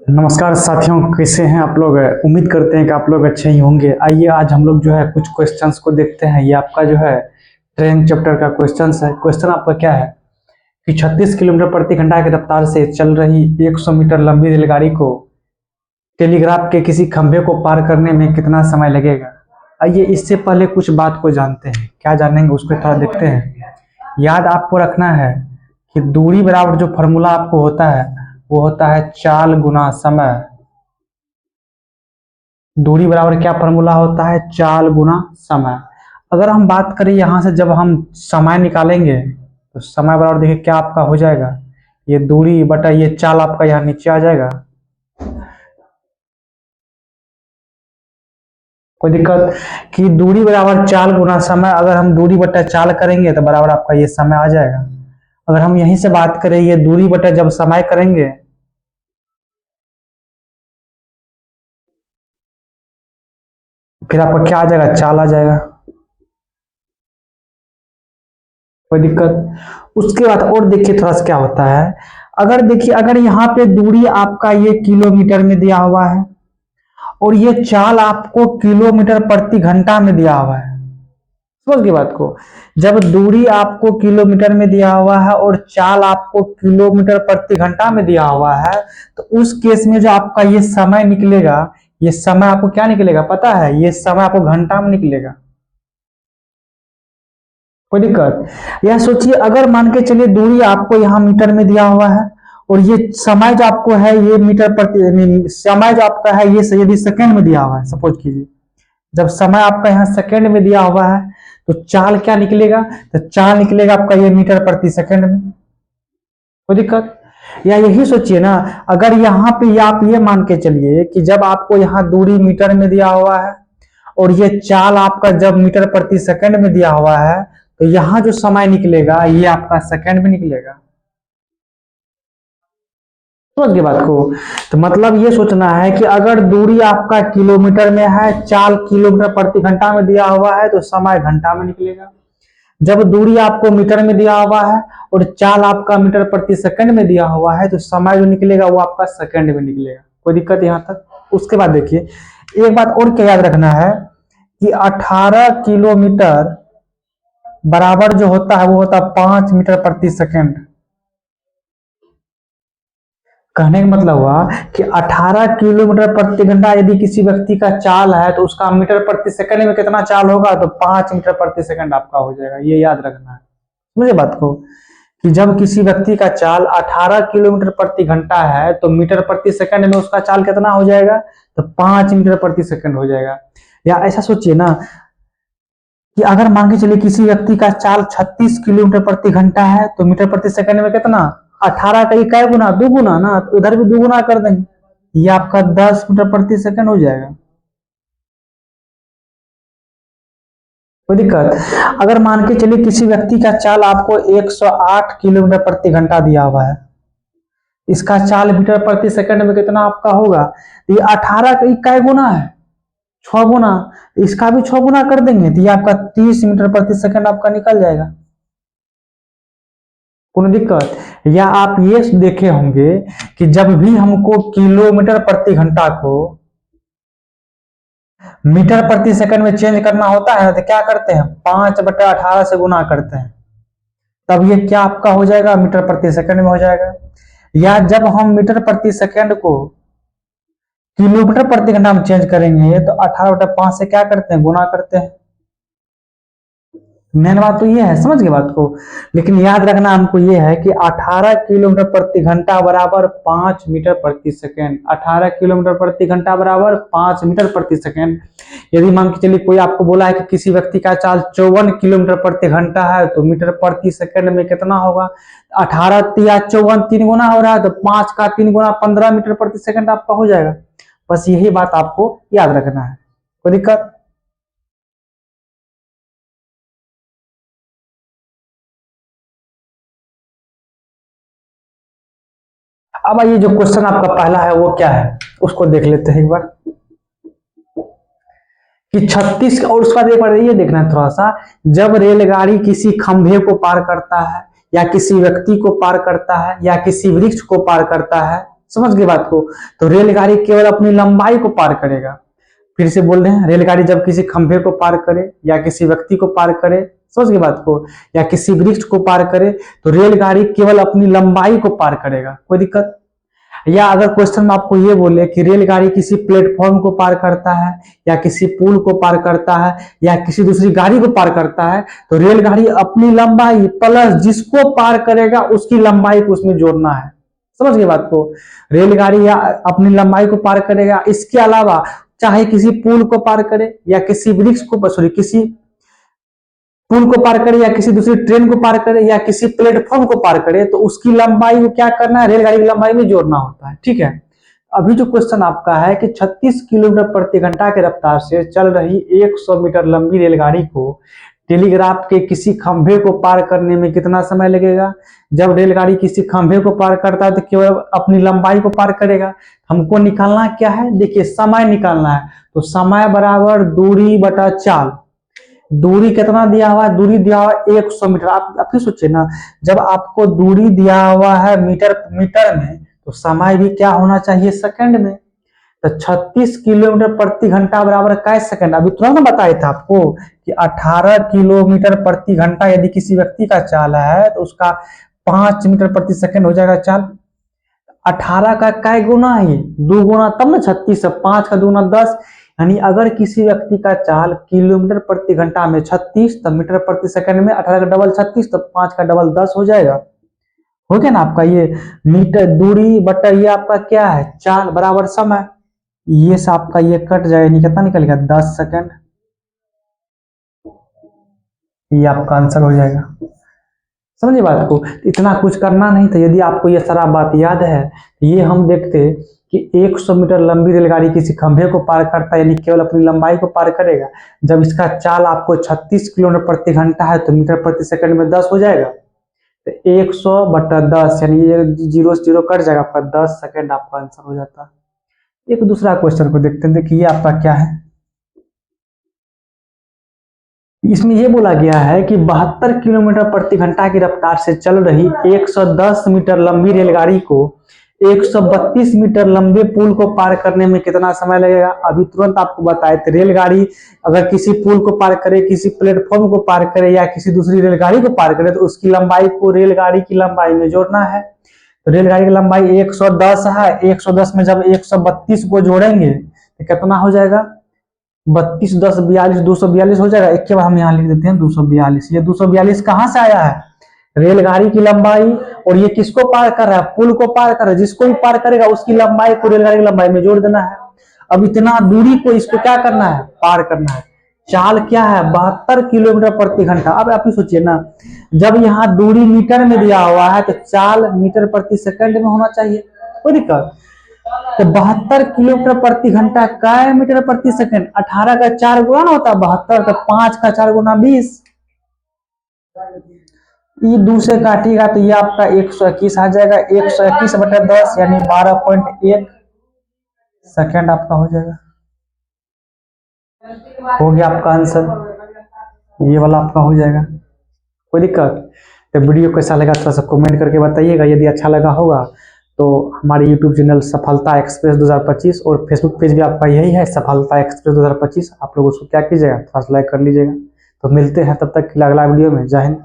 नमस्कार साथियों, कैसे हैं आप लोग। उम्मीद करते हैं कि आप लोग अच्छे ही होंगे। आइए आज हम लोग जो है कुछ क्वेश्चंस को देखते हैं। ये आपका जो है ट्रेन चैप्टर का क्वेश्चंस है। क्वेश्चन आपका क्या है कि 36 किलोमीटर प्रति घंटा की रफ्तार से चल रही 100 मीटर लंबी रेलगाड़ी को टेलीग्राफ के किसी खंभे को पार करने में कितना समय लगेगा। आइए इससे पहले कुछ बात को जानते हैं। क्या जानेंगे उसको थोड़ा देखते हैं। याद आपको रखना है कि दूरी बराबर जो फॉर्मूला आपको होता है वो होता है चाल गुना समय। दूरी बराबर क्या फॉर्मूला होता है? चाल गुना समय। अगर हम बात करें यहां से जब हम समय निकालेंगे तो समय बराबर देखिए क्या आपका हो जाएगा, ये दूरी बटा ये चाल आपका यहाँ नीचे आ जाएगा। कोई दिक्कत कि दूरी बराबर चाल गुना समय। अगर हम दूरी बटा चाल करेंगे तो बराबर आपका ये समय आ जाएगा। अगर हम यहीं से बात करें ये दूरी बटा जब समय करेंगे फिर आपका क्या आ जाएगा? चाल आ जाएगा। कोई दिक्कत। उसके बाद और देखिए थोड़ा सा क्या होता है। अगर देखिए अगर यहाँ पे दूरी आपका ये किलोमीटर में दिया हुआ है और ये चाल आपको किलोमीटर प्रति घंटा में दिया हुआ है, समझ गए बात को। जब दूरी आपको किलोमीटर में दिया हुआ है और चाल आपको किलोमीटर प्रति घंटा में दिया हुआ है तो उस केस में जो आपका ये समय निकलेगा, ये समय आपको क्या निकलेगा पता है? ये समय आपको घंटा में निकलेगा। कोई दिक्कत। यह सोचिए अगर मान के चलिए दूरी आपको यहाँ मीटर में दिया हुआ है और ये समय जो आपको है ये मीटर प्रति, समय जो आपका है ये यदि सेकंड में दिया हुआ है, सपोज कीजिए जब समय आपका यहाँ सेकंड में दिया हुआ है तो चाल क्या निकलेगा? तो चाल निकलेगा आपका ये मीटर प्रति सेकंड में। कोई दिक्कत। या यही सोचिए ना, अगर यहाँ पे आप ये मान के चलिए कि जब आपको यहाँ दूरी मीटर में दिया हुआ है और ये चाल आपका जब मीटर प्रति सेकंड में दिया हुआ है तो यहाँ जो समय निकलेगा ये आपका सेकंड में निकलेगा। समझ गए बात को। तो मतलब ये सोचना है कि अगर दूरी आपका किलोमीटर में है, चाल किलोमीटर प्रति घंटा में दिया हुआ है तो समय घंटा में निकलेगा। जब दूरी आपको मीटर में दिया हुआ है और चाल आपका मीटर प्रति सेकंड में दिया हुआ है तो समय जो निकलेगा वो आपका सेकंड में निकलेगा। कोई दिक्कत यहाँ तक। उसके बाद देखिए एक बात और क्या याद रखना है कि 18 किलोमीटर बराबर जो होता है वो होता है 5 मीटर प्रति सेकंड। कहने का मतलब हुआ कि 18 किलोमीटर प्रति घंटा यदि किसी व्यक्ति का चाल है तो उसका मीटर प्रति सेकंड में कितना चाल होगा? तो 5 मीटर प्रति सेकंड आपका हो जाएगा। ये याद रखना है मुझे बात को कि जब किसी व्यक्ति का चाल 18 किलोमीटर प्रति घंटा है तो मीटर प्रति सेकंड में उसका चाल कितना हो जाएगा? तो 5 मीटर प्रति सेकंड हो जाएगा। या ऐसा सोचिए ना कि अगर मान के चलिए किसी व्यक्ति का चाल 36 किलोमीटर प्रति घंटा है तो मीटर प्रति सेकंड में कितना? 18 का इकाई गुना दो गुना ना, तो उधर भी दो गुना कर देंगे, ये आपका 10 मीटर प्रति सेकंड हो जाएगा। कोई दिक्कत। अगर मान के चलिए किसी व्यक्ति का चाल आपको 108 किलोमीटर प्रति घंटा दिया हुआ है, इसका चाल मीटर प्रति सेकंड में कितना आपका होगा? ये 18 का इकाई गुना है 6 गुना, इसका भी 6 गुना कर देंगे तो ये आपका 30 मीटर प्रति सेकंड आपका निकल जाएगा। कोई दिक्कत। या आप ये देखे होंगे कि जब भी हमको किलोमीटर प्रति घंटा को मीटर प्रति सेकंड में चेंज करना होता है तो क्या करते हैं? 5/18 से गुना करते हैं, तब ये क्या आपका हो जाएगा? मीटर प्रति सेकंड में हो जाएगा। या जब हम मीटर प्रति सेकंड को किलोमीटर प्रति घंटा में चेंज करेंगे तो 18/5 से क्या करते हैं? गुना करते हैं। मेन बात तो ये है, समझ गए बात को। लेकिन याद रखना हमको ये है कि 18 किलोमीटर प्रति घंटा बराबर 5 मीटर प्रति सेकंड। 18 किलोमीटर प्रति घंटा बराबर 5 मीटर प्रति सेकंड। यदि मान के चलिए कोई आपको बोला है कि किसी व्यक्ति का चाल 54 किलोमीटर प्रति घंटा है तो मीटर प्रति सेकंड में कितना होगा? 18 या 54 3 गुना हो रहा है तो 5 का 3 गुना 15 मीटर प्रति सेकंड आपका हो जाएगा। बस यही बात आपको याद रखना है। कोई दिक्कत। अब ये जो क्वेश्चन आपका पहला है वो क्या है उसको देख लेते हैं एक बार कि 36 और उसका एक बार ये देखना है थोड़ा सा। जब रेलगाड़ी किसी खंभे को पार करता है या किसी व्यक्ति को पार करता है या किसी वृक्ष को पार करता है, समझ गए बात को। तो रेलगाड़ी केवल अपनी लंबाई को पार करेगा। फिर से बोल रहे हैं, रेलगाड़ी जब किसी खंभे को पार करे या किसी व्यक्ति को पार करे, समझ गए बात को, या किसी वृक्ष को पार करे, तो रेलगाड़ी केवल अपनी लंबाई को पार करेगा। कोई दिक्कत? या अगर क्वेश्चन में आपको ये बोले कि रेलगाड़ी किसी प्लेटफॉर्म को पार करता है या किसी पुल को पार करता है या किसी दूसरी गाड़ी को पार करता है, तो रेलगाड़ी अपनी लंबाई प्लस जिसको पार करेगा उसकी लंबाई को उसमें जोड़ना है। समझ गए बात को। रेलगाड़ी या अपनी लंबाई को पार करेगा, इसके अलावा चाहे किसी पुल को पार करे या किसी वृक्ष को, सॉरी, किसी पुल को पार करे या किसी दूसरी ट्रेन को पार करे या किसी प्लेटफॉर्म को पार करे, तो उसकी लंबाई को क्या करना है, रेलगाड़ी की लंबाई में जोड़ना होता है। ठीक है। अभी जो क्वेश्चन आपका है कि 36 किलोमीटर प्रति घंटा के रफ्तार से चल रही 100 मीटर लंबी रेलगाड़ी को टेलीग्राफ के किसी खंभे को पार करने में कितना समय लगेगा। जब रेलगाड़ी किसी खंभे को पार करता है तो केवल अपनी लंबाई को पार करेगा। हमको निकालना क्या है, देखिए समय निकालना है। तो समय बराबर दूरी बटा चाल। दूरी कितना दिया हुआ है, दूरी दिया हुआ है 100 मीटर। आप फिर सोचिए ना, जब आपको दूरी दिया हुआ है मीटर में, तो समय भी क्या होना चाहिए, सेकंड में। तो 36 किलोमीटर प्रति घंटा बराबर कै सेकंड। अभी तुरंत बताया था आपको कि 18 किलोमीटर प्रति घंटा यदि किसी व्यक्ति का चाल है तो उसका 5 मीटर प्रति सेकंड हो जाएगा चाल। 18 का कै गुना है, 2 गुना, तब ना 36 है। 5 का 2 गुना 10, यानी अगर किसी व्यक्ति का चाल किलोमीटर प्रति घंटा में 36, तो मीटर प्रति सेकंड में 18 का डबल 36, तो 5 का डबल 10 हो जाएगा। हो गया ना आपका ये मीटर दूरी बटा ये आपका क्या है, चाल बराबर समय। ये से आपका ये कट जाएगा, नहीं कितना निकलेगा, 10 सेकंड। ये आपका आंसर हो जाएगा। समझिए बात को। इतना कुछ करना नहीं था। यदि आपको ये सारा बात याद है, ये हम देखते कि 100 मीटर लंबी रेलगाड़ी किसी खंभे को पार करता है, यानी केवल अपनी लंबाई को पार करेगा। जब इसका चाल आपको 36 किलोमीटर प्रति घंटा है, तो मीटर प्रति सेकंड में 10 हो जाएगा। तो 100 बटा 10, यानी ये 0 से 0 कट जाएगा, आपका 10 सेकंड आपका आंसर हो जाता है। एक दूसरा क्वेश्चन को देखते हैं। देखिए ये आपका क्या है, इसमें यह बोला गया है कि 72 किलोमीटर प्रति घंटा की रफ्तार से चल रही 110 मीटर लंबी रेलगाड़ी को 132 मीटर लंबे पुल को पार करने में कितना समय लगेगा। अभी तुरंत आपको बताए थे, रेलगाड़ी अगर किसी पुल को पार करे, किसी प्लेटफॉर्म को पार करे या किसी दूसरी रेलगाड़ी को पार करे, तो उसकी लंबाई को रेलगाड़ी की लंबाई में जोड़ना है। तो रेलगाड़ी की लंबाई 110 है, 110 में जब 132 को जोड़ेंगे तो कितना हो जाएगा, 32 10 42, 242 हो जाएगा। एक के बाद हम यहाँ लिख देते हैं 242। ये 242 कहाँ से आया है, रेलगाड़ी की लंबाई। और ये किसको पार कर रहा है, पुल को पार कर रहा है। जिसको भी पार करेगा उसकी लंबाई को रेलगाड़ी की लंबाई में जोड़ देना है। अब इतना दूरी को इसको क्या करना है, पार करना है। चाल क्या है, 72 किलोमीटर प्रति घंटा। अब आप ही सोचिए ना, जब यहाँ दूरी मीटर में दिया हुआ है तो चाल मीटर प्रति सेकंड में होना चाहिए। कोई दिक्कत? तो 72 किलोमीटर प्रति घंटा कै मीटर प्रति सेकंड, 18 का 4 गुना होता है 72, तो 5 का 4 गुना 20। ये 2 से काटिएगा तो ये आपका 121 आ जाएगा। 121 बटा 10 यानी 12.1 सेकंड आपका हो जाएगा। हो गया आपका आंसर, ये वाला आपका हो जाएगा। कोई दिक्कत? तो वीडियो कैसा लगा थोड़ा सा कमेंट करके बताइएगा। यदि अच्छा लगा होगा तो हमारे YouTube चैनल सफलता एक्सप्रेस 2025 और फेसबुक पेज भी आपका यही है, सफलता एक्सप्रेस 2025। आप लोग उसको क्या कीजिएगा, थोड़ा सा लाइक कर लीजिएगा। तो मिलते हैं तब तक के लिए अगला वीडियो में। जय हिंद।